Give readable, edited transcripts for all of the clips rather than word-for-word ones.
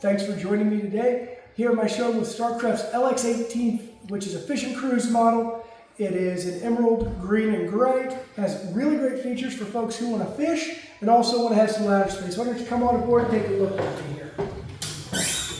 Thanks for joining me today. Here on my show with Starcraft's LX18, which is a fishing cruise model. It is an emerald green and gray. Has really great features for folks who want to fish and also want to have some ladder space. Why don't you come on board and take a look at me here.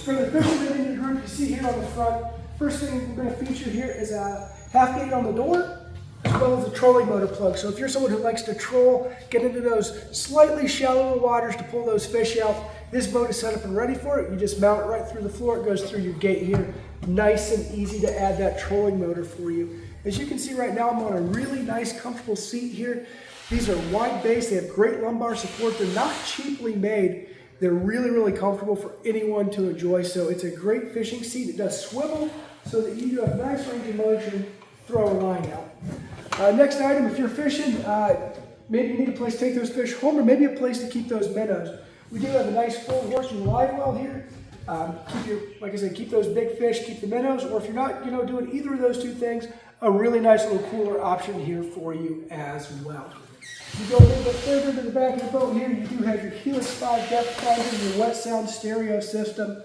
For the fishermen in your group, you see here on the front, first thing we're going to feature here is a half gate on the door, as well as a trolling motor plug. So if you're someone who likes to troll, get into those slightly shallower waters to pull those fish out, this boat is set up and ready for it. You just mount it right through the floor. It goes through your gate here. Nice and easy to add that trolling motor for you. As you can see right now, I'm on a really nice, comfortable seat here. These are wide base. They have great lumbar support. They're not cheaply made. They're really, really comfortable for anyone to enjoy. So it's a great fishing seat. It does swivel so that you do have nice range of motion, throw a line out. Next item, if you're fishing, maybe you need a place to take those fish home or maybe a place to keep those minnows. We do have a nice full working live well here. Like I said, keep those big fish, keep the minnows, or if you're not doing either of those two things, a really nice little cooler option here for you as well. You go a little bit further to the back of the boat here, you do have your Helix 5 depth finder, your wet sound stereo system,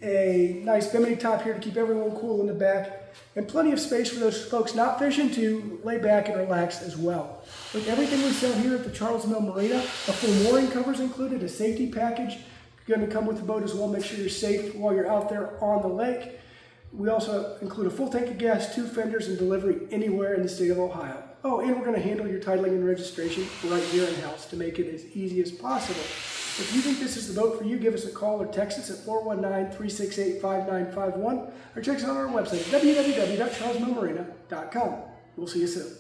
a nice bimini top here to keep everyone cool in the back, and plenty of space for those folks not fishing to lay back and relax as well. Look, everything we sell here at the Charles Mill Marina, a full mooring cover is included, a safety package going to come with the boat as well. Make sure you're safe while you're out there on the lake. We also include a full tank of gas, 2 fenders, and delivery anywhere in the state of Ohio. Oh, and we're going to handle your titling and registration right here in-house to make it as easy as possible. If you think this is the boat for you, give us a call or text us at 419-368-5951 or check us out on our website at www.charlesmillmarina.com. We'll see you soon.